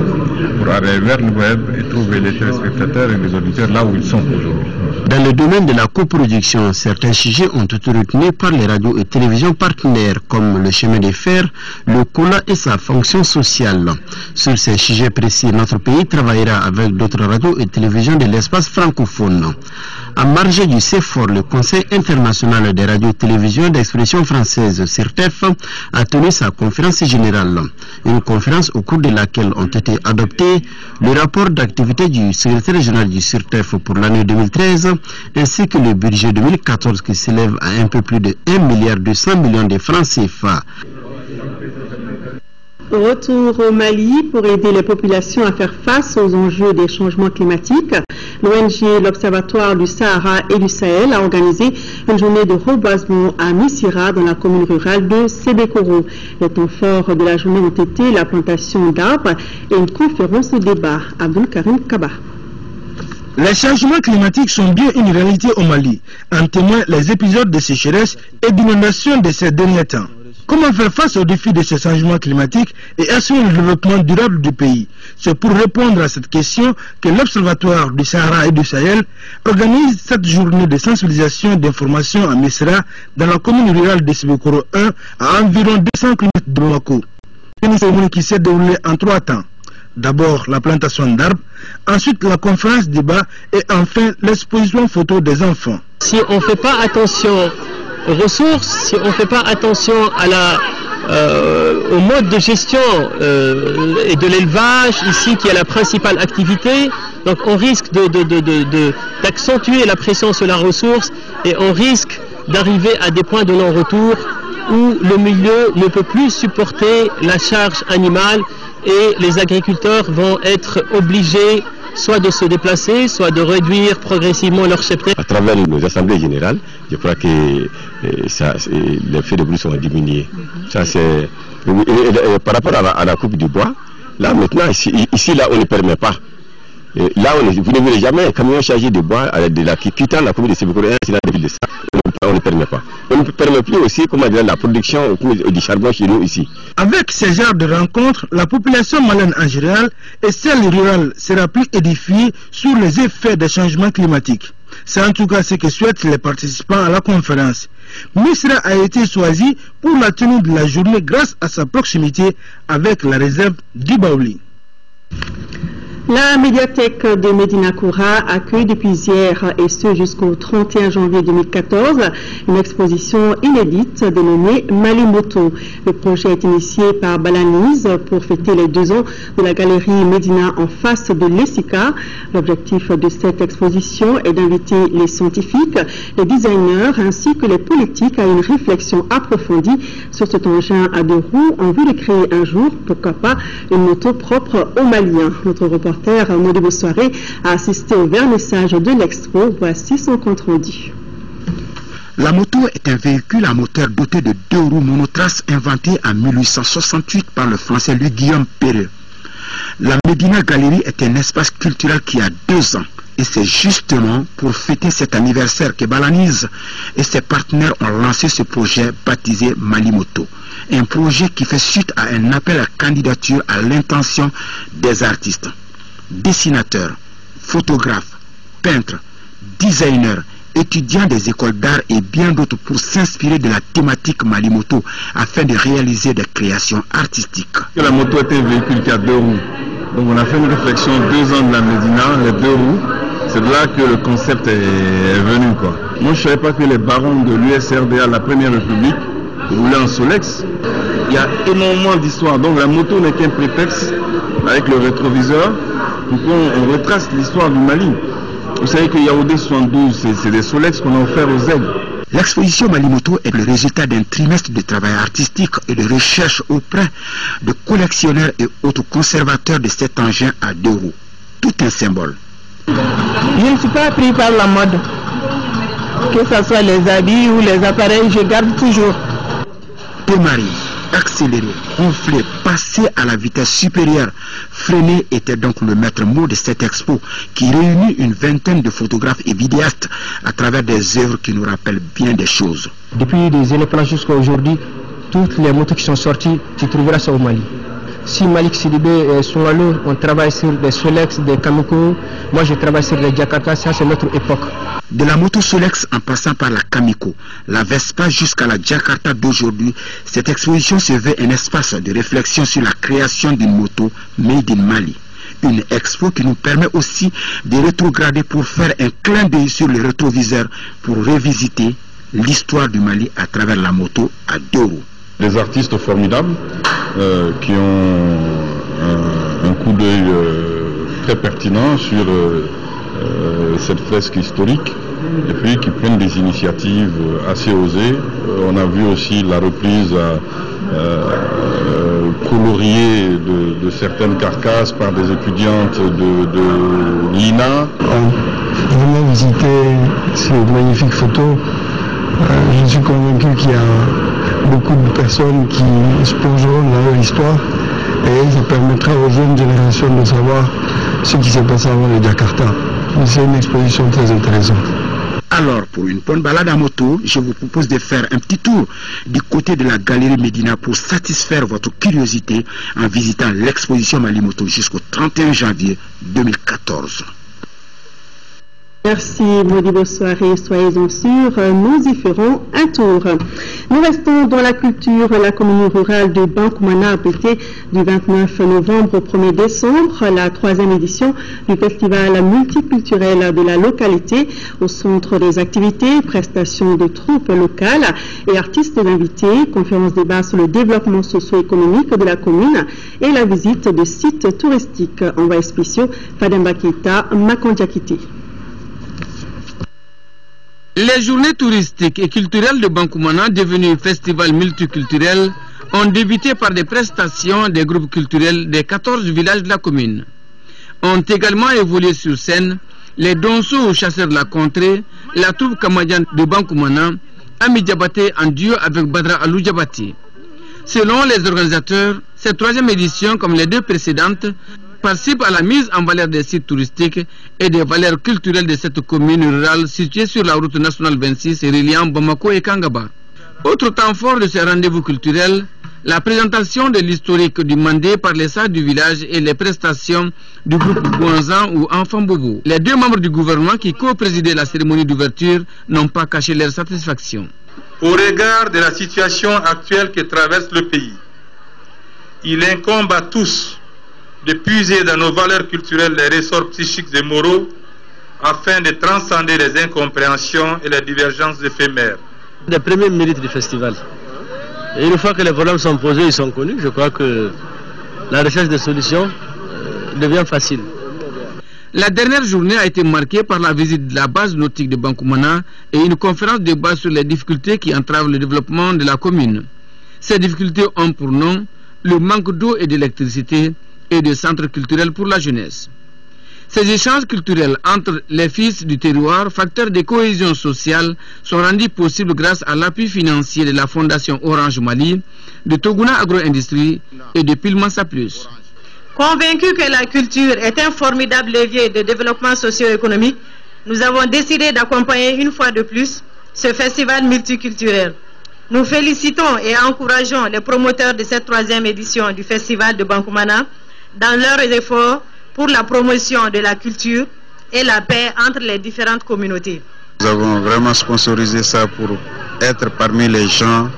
S24: pour aller vers le web et trouver les téléspectateurs et les auditeurs là où ils sont aujourd'hui.
S21: Dans le domaine de la coproduction, certains sujets ont été retenus par les radios et télévisions partenaires, comme le chemin de fer, le cola et sa fonction sociale. Sur ces sujets précis, notre pays travaillera avec d'autres radios et télévisions de l'espace francophone.
S2: À marge du CEFOR, le Conseil international des radios-télévisions d'expression française, CIRTEF, a tenu sa conférence générale. Une conférence au cours de laquelle ont été adoptés le rapport d'activité du secrétaire général du CIRTEF pour l'année 2013, ainsi que le budget 2014 qui s'élève à un peu plus de 1,2 milliard de francs CFA.
S1: Retour au Mali pour aider les populations à faire face aux enjeux des changements climatiques. L'ONG L'Observatoire du Sahara et du Sahel a organisé une journée de reboisement à Missira dans la commune rurale de Sébékoro. Les temps forts de la journée ont été la plantation d'arbres et une conférence de débat. Abdul Karim Kaba.
S3: Les changements climatiques sont bien une réalité au Mali, en témoignent les épisodes de sécheresse et d'inondation de ces derniers temps. Comment faire face aux défis de ces changements climatiques et assurer le développement durable du pays? C'est pour répondre à cette question que l'Observatoire du Sahara et du Sahel organise cette journée de sensibilisation et d'information à Missira, dans la commune rurale de Sébékoro 1, à environ 200 km de Bamako. Une cérémonie qui s'est déroulée en 3 temps. D'abord la plantation d'arbres, ensuite la conférence débat et enfin l'exposition photo des enfants.
S8: Si on ne fait pas attention aux ressources, si on ne fait pas attention à au mode de gestion et de l'élevage, ici qui est la principale activité, donc on risque d'accentuer la pression sur la ressource et on risque d'arriver à des points de non-retour où le milieu ne peut plus supporter la charge animale et les agriculteurs vont être obligés soit de se déplacer, soit de réduire progressivement leur cheptel.
S10: À travers nos assemblées générales, je crois que les feux de bruit sont diminués. Ça, c'est par rapport à la coupe du bois. Là maintenant, ici là, on ne permet pas. Là, vous ne verrez jamais un camion chargé de bois qui quittant la commune de Sébékoro, on ne permet pas. On ne permet plus aussi la production du charbon chez nous ici.
S3: Avec ces genres de rencontres, la population malienne en général et celle rurale sera plus édifiée sur les effets des changements climatiques. C'est en tout cas ce que souhaitent les participants à la conférence. Missira a été choisi pour la tenue de la journée grâce à sa proximité avec la réserve d'Ibaouli.
S1: La médiathèque de Médina Koura accueille depuis hier et ce jusqu'au 31 janvier 2014 une exposition inédite dénommée Malimoto. Le projet est initié par Balaniz pour fêter les 2 ans de la galerie Médina en face de l'Essika. L'objectif de cette exposition est d'inviter les scientifiques, les designers ainsi que les politiques à une réflexion approfondie sur cet engin à 2 roues en vue de créer un jour, pourquoi pas, une moto propre aux Maliens. Notre reporter Modibo Soirée a assisté au vernissage de l'expo. Voici son compte rendu.
S25: La moto est un véhicule à moteur doté de 2 roues monotraces inventé en 1868 par le français Louis-Guillaume Perret. La Médina Galerie est un espace culturel qui a 2 ans et c'est justement pour fêter cet anniversaire que Balaniz et ses partenaires ont lancé ce projet baptisé Malimoto. Un projet qui fait suite à un appel à candidature à l'intention des artistes, dessinateurs, photographes, peintres, designers, étudiants des écoles d'art et bien d'autres pour s'inspirer de la thématique Malimoto afin de réaliser des créations artistiques.
S15: La moto est un véhicule qui a 2 roues. Donc on a fait une réflexion 2 ans de la Médina, les 2 roues. C'est là que le concept est venu, quoi. Moi je ne savais pas que les barons de l'USRDA, la Première République, roulaient en Solex. Il y a énormément d'histoires. Donc la moto n'est qu'un prétexte avec le rétroviseur pour qu'on retrace l'histoire du Mali. Vous savez que Yaoundé 72, c'est des Solex qu'on a offert aux aigles.
S25: L'exposition Malimoto est le résultat d'un trimestre de travail artistique et de recherche auprès de collectionneurs et autres conservateurs de cet engin à 2 roues. Tout un symbole.
S26: Je ne suis pas pris par la mode. Que ce soit les habits ou les appareils, je garde toujours.
S25: Démarrer, accélérer, gonfler, passer à la vitesse supérieure, freiner était donc le maître mot de cette expo qui réunit une vingtaine de photographes et vidéastes à travers des œuvres qui nous rappellent bien des choses.
S12: Depuis des années jusqu'à aujourd'hui, toutes les motos qui sont sorties, tu trouveras ça au Mali. Si Malik Sidibé sont à l'eau, on travaille sur des Solex, des Kamiko. Moi je travaille sur des Jakarta, ça c'est notre époque.
S25: De la moto Solex en passant par la Kamiko, la Vespa jusqu'à la Jakarta d'aujourd'hui, cette exposition se veut un espace de réflexion sur la création d'une moto made in Mali. Une expo qui nous permet aussi de rétrograder pour faire un clin d'œil sur le rétroviseur pour revisiter l'histoire du Mali à travers la moto à 2 roues.
S24: Des artistes formidables qui ont un coup d'œil très pertinent sur cette fresque historique et puis qui prennent des initiatives assez osées. On a vu aussi la reprise coloriée de certaines carcasses par des étudiantes de l'INA.
S16: Vraiment visiter ces magnifiques photos, je suis convaincu qu'il y a beaucoup de personnes qui se plongeront dans leur histoire et ça permettra aux jeunes générations de savoir ce qui s'est passé avant le Jakarta. C'est une exposition très intéressante.
S25: Alors, pour une bonne balade à moto, je vous propose de faire un petit tour du côté de la galerie Médina pour satisfaire votre curiosité en visitant l'exposition Mali Moto jusqu'au 31 janvier 2014.
S1: Merci Modibo Soirée, soyez-en sûrs, nous y ferons un tour. Nous restons dans la culture. La commune rurale de Bankoumana a abrité du 29 novembre au 1er décembre la 3e édition du festival multiculturel de la localité. Au centre des activités, prestations de troupes locales et artistes invités, conférences débat sur le développement socio-économique de la commune et la visite de sites touristiques. Envoyé spéciaux, Fademba Keita, Makondiakité.
S9: Les journées touristiques et culturelles de Bankoumana, devenues festival multiculturel, ont débuté par des prestations des groupes culturels des 14 villages de la commune. Ont également évolué sur scène les Donso ou chasseurs de la contrée, la troupe Kamadian de Bankoumana, Ami Diabaté en duo avec Badra Alou Diabaté. Selon les organisateurs, cette 3e édition, comme les 2 précédentes, participe à la mise en valeur des sites touristiques et des valeurs culturelles de cette commune rurale située sur la route nationale 26 et reliant Bamako et Kangaba. Autre temps fort de ces rendez-vous culturels, la présentation de l'historique du Mandé par les sages du village et les prestations du groupe Gouanzan ou Enfant Bobo. Les 2 membres du gouvernement qui co-présidaient la cérémonie d'ouverture n'ont pas caché leur satisfaction.
S11: Au regard de la situation actuelle que traverse le pays, il incombe à tous de puiser dans nos valeurs culturelles les ressorts psychiques et moraux afin de transcender les incompréhensions et les divergences éphémères.
S8: Les premiers mérites du festival. Et une fois que les problèmes sont posés, ils sont connus, je crois que la recherche de solutions devient facile.
S9: La dernière journée a été marquée par la visite de la base nautique de Bankoumana et une conférence de base sur les difficultés qui entravent le développement de la commune. Ces difficultés ont pour nom le manque d'eau et d'électricité et de centres culturels pour la jeunesse. Ces échanges culturels entre les fils du terroir, facteurs de cohésion sociale, sont rendus possibles grâce à l'appui financier de la Fondation Orange Mali, de Toguna Agro-Industrie et de Pilmansa Plus.
S13: Convaincus que la culture est un formidable levier de développement socio-économique, nous avons décidé d'accompagner une fois de plus ce festival multiculturel. Nous félicitons et encourageons les promoteurs de cette 3e édition du festival de Bankoumana dans leurs efforts pour la promotion de la culture et la paix entre les différentes communautés.
S14: Nous avons vraiment sponsorisé ça pour être parmi les gens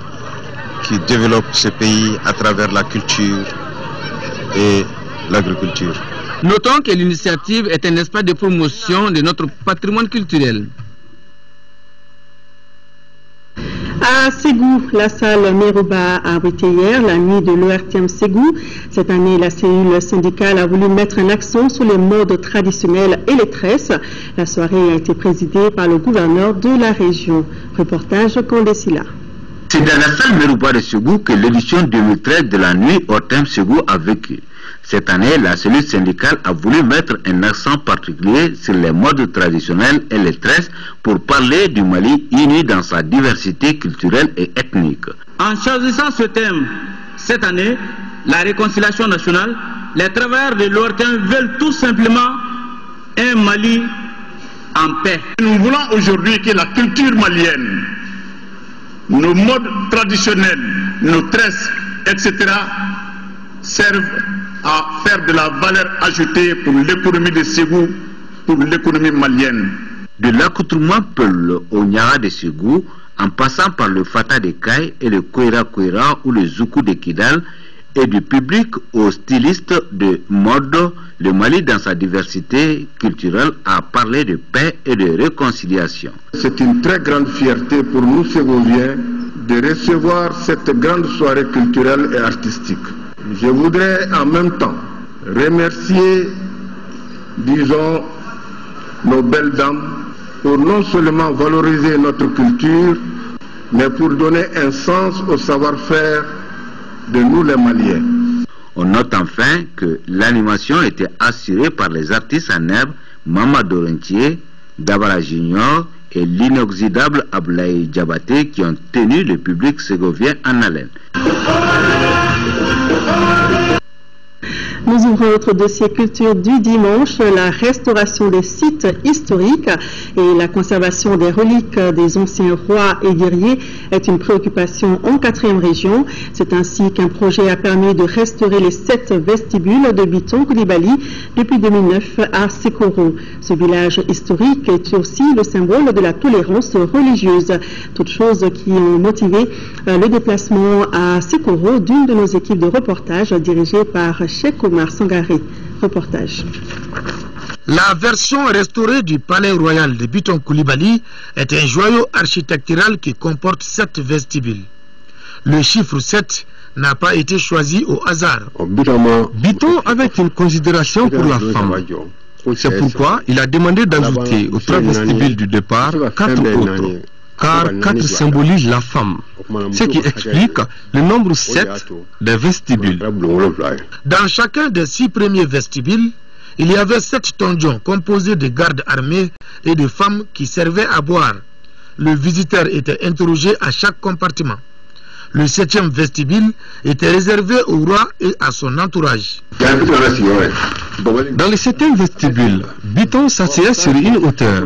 S14: qui développent ce pays à travers la culture et l'agriculture.
S9: Notons que l'initiative est un espace de promotion de notre patrimoine culturel.
S1: À Ségou, la salle Merouba a abrité hier la nuit de l'ORTM Ségou. Cette année, la cellule syndicale a voulu mettre un accent sur les modes traditionnels et les tresses. La soirée a été présidée par le gouverneur de la région. Reportage Kondesila.
S17: C'est dans la salle Merouba de Ségou que l'édition 2013 de la nuit ORTM Ségou a vécu. Cette année, la cellule syndicale a voulu mettre un accent particulier sur les modes traditionnels et les tresses pour parler du Mali uni dans sa diversité culturelle et ethnique.
S18: En choisissant ce thème, cette année, la réconciliation nationale, les travailleurs de l'ORTM veulent tout simplement un Mali en paix.
S23: Nous voulons aujourd'hui que la culture malienne, nos modes traditionnels, nos tresses, etc., servent à faire de la valeur ajoutée pour l'économie de Ségou, pour l'économie malienne.
S17: De l'accoutrement Peul au Nyara de Ségou, en passant par le Fata de Kaye et le Kouira Kouira ou le Zoukou de Kidal, et du public aux stylistes de mode, le Mali dans sa diversité culturelle a parlé de paix et de réconciliation.
S5: C'est une très grande fierté pour nous Ségoviens de recevoir cette grande soirée culturelle et artistique. Je voudrais en même temps remercier, disons, nos belles dames pour non seulement valoriser notre culture, mais pour donner un sens au savoir-faire de nous les Maliens.
S17: On note enfin que l'animation était assurée par les artistes en herbe Mamadou Rentier, Dabara Junior et l'inoxydable Ablaye Diabaté qui ont tenu le public ségovien en haleine.
S1: Nous ouvrons notre dossier culture du dimanche, la restauration des sites historiques et la conservation des reliques des anciens rois et guerriers est une préoccupation en 4e région. C'est ainsi qu'un projet a permis de restaurer les 7 vestibules de Biton Koulibaly depuis 2009 à Sekoro. Ce village historique est aussi le symbole de la tolérance religieuse. Toutes choses qui ont motivé le déplacement à Sekoro d'une de nos équipes de reportage dirigée par Cheikh Omar Sangaré. Reportage.
S6: La version restaurée du palais royal de Biton Koulibaly est un joyau architectural qui comporte 7 vestibules. Le chiffre 7 n'a pas été choisi au hasard.
S7: Biton avait une considération pour la femme. C'est pourquoi il a demandé d'ajouter aux 3 vestibules du départ 4 autres, car 4 symbolisent la femme, ce qui explique le nombre 7 des vestibules.
S6: Dans chacun des 6 premiers vestibules, il y avait 7 donjons composés de gardes armés et de femmes qui servaient à boire. Le visiteur était interrogé à chaque compartiment. Le 7e vestibule était réservé au roi et à son entourage.
S7: Dans le 7e vestibule, Biton s'asseyait sur une hauteur.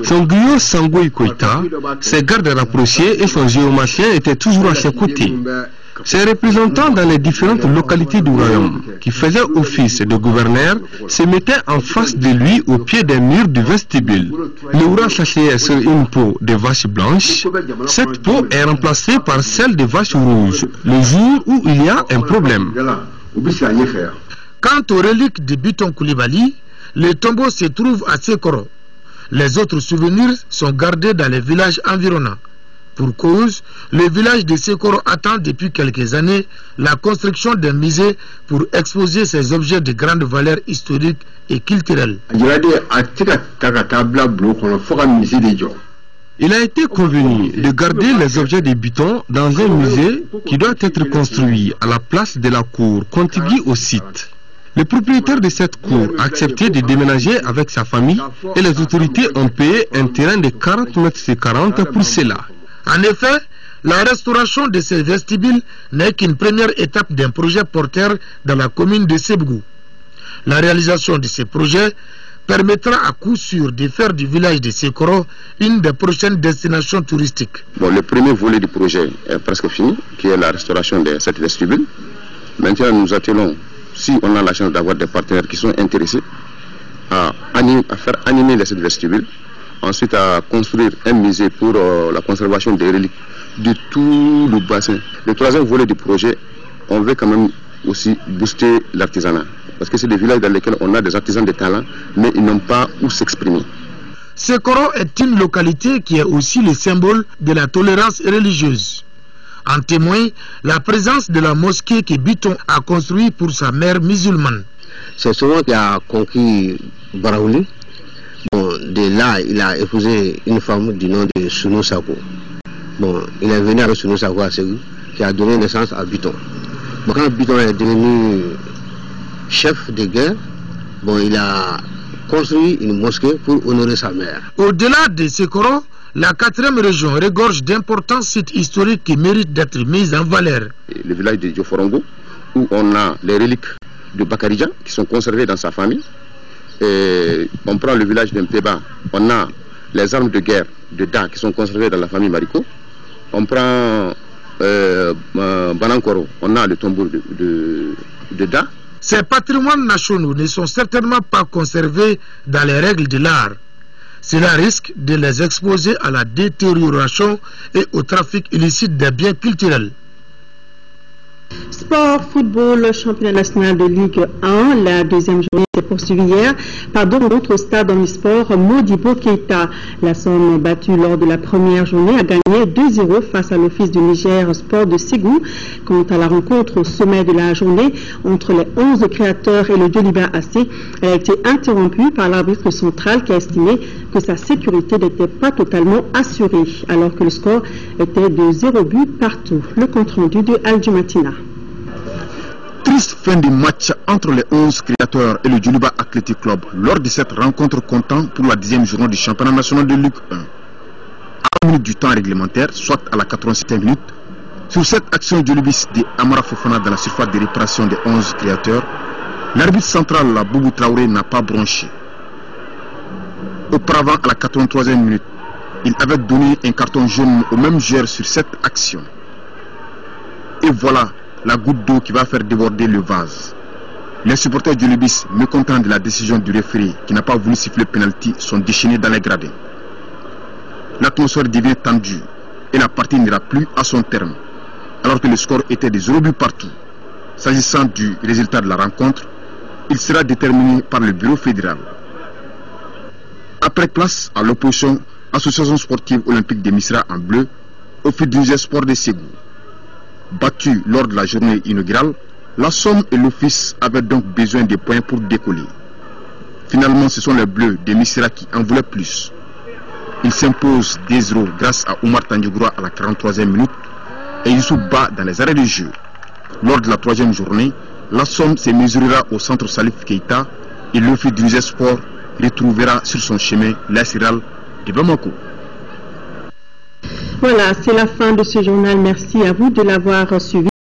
S7: Son griot Sangoy Koïta, ses gardes rapprochés et son géomacien étaient toujours à ses côtés. Ses représentants dans les différentes localités du royaume, qui faisaient office de gouverneur, se mettaient en face de lui au pied des murs du vestibule. Le roi s'asseyait sur une peau de vache blanche. Cette peau est remplacée par celle de vache rouge, le jour où il y a un problème.
S6: Quant aux reliques de Biton Koulibaly, les tombeaux se trouvent à Sekoro. Les autres souvenirs sont gardés dans les villages environnants. Pour cause, le village de Sekoro attend depuis quelques années la construction d'un musée pour exposer ses objets de grande valeur historique et culturelle.
S7: Il a été convenu de garder les objets de Biton dans un musée qui doit être construit à la place de la cour contiguë au site. Le propriétaire de cette cour a accepté de déménager avec sa famille et les autorités ont payé un terrain de 40 mètres sur 40 pour cela.
S6: En effet, la restauration de ces vestibules n'est qu'une première étape d'un projet porteur dans la commune de Sebgou. La réalisation de ces projets permettra à coup sûr de faire du village de Sekoro une des prochaines destinations touristiques.
S19: Le premier volet du projet est presque fini, qui est la restauration de cette vestibule. Maintenant, nous attelons, si on a la chance d'avoir des partenaires qui sont intéressés, à faire animer cette vestibule. Ensuite, à construire un musée pour la conservation des reliques de tout le bassin. Le 3e volet du projet, on veut quand même aussi booster l'artisanat. Parce que c'est des villages dans lesquels on a des artisans de talent, mais ils n'ont pas où s'exprimer.
S6: Sekoro est une localité qui est aussi le symbole de la tolérance religieuse. En témoigne la présence de la mosquée que Biton a construite pour sa mère musulmane.
S20: C'est souvent qui a conquis Baraouli. Bon, de là, il a épousé une femme du nom de Sounou Sako. Bon, il est venu avec Sounou Sako à Ségou, qui a donné naissance à Biton. Bon, quand Biton est devenu chef de guerre, bon, il a construit une mosquée pour honorer sa mère.
S6: Au-delà de Sekoro, la 4e région regorge d'importants sites historiques qui méritent d'être mis en valeur.
S19: Le village de Dioforongo, où on a les reliques de Bakaridja qui sont conservées dans sa famille. Et on prend le village d'Mpeba, on a les armes de guerre de Da qui sont conservées dans la famille Mariko. On prend Banankoro, on a le tombeau de Da.
S6: Ces patrimoines nationaux ne sont certainement pas conservés dans les règles de l'art. Cela risque de les exposer à la détérioration et au trafic illicite des biens culturels.
S1: Sport, football, championnat national de Ligue 1. La deuxième journée s'est poursuivie hier par deux rencontres au stade omnisport Modibo Keïta. La Somme, battue lors de la première journée, a gagné 2-0 face à l'Office du Niger Sport de Ségou. Quant à la rencontre au sommet de la journée entre les 11 créateurs et le Djoliba AC, elle a été interrompue par l'arbitre central qui a estimé que sa sécurité n'était pas totalement assurée, alors que le score était de 0 but partout. Le compte rendu de Al Jumatina.
S25: Triste fin du match entre les 11 créateurs et le Djoliba Athletic Club lors de cette rencontre comptant pour la 10e journée du championnat national de Ligue 1. À 1 minute du temps réglementaire, soit à la 87e minute, sur cette action djolibiste de Amara Fofana dans la surface de réparation des 11 créateurs, l'arbitre central, Boubou Traoré, n'a pas bronché. Auparavant, à la 83e minute, il avait donné un carton jaune au même joueur sur cette action. Et voilà la goutte d'eau qui va faire déborder le vase. Les supporters du Lubis, mécontents de la décision du référé qui n'a pas voulu siffler penalty, sont déchaînés dans les gradins. L'atmosphère devient tendue et la partie n'ira plus à son terme, alors que le score était de 0 but partout. S'agissant du résultat de la rencontre, il sera déterminé par le bureau fédéral. Après, place à l'opposition Association sportive olympique de Misra en bleu au Fédéral Sport de Ségou. Battu lors de la journée inaugurale, la Somme et l'Office avaient donc besoin de points pour décoller. Finalement, ce sont les Bleus de Misra qui en voulaient plus. Ils s'imposent 2-0 grâce à Oumar Tandjougroua à la 43e minute et Youssouf Ba dans les arrêts de jeu. Lors de la 3e journée, la Somme se mesurera au centre Salif Keïta et l'Office du Sport retrouvera sur son chemin l'Asiral de Bamako.
S1: Voilà, c'est la fin de ce journal. Merci à vous de l'avoir suivi.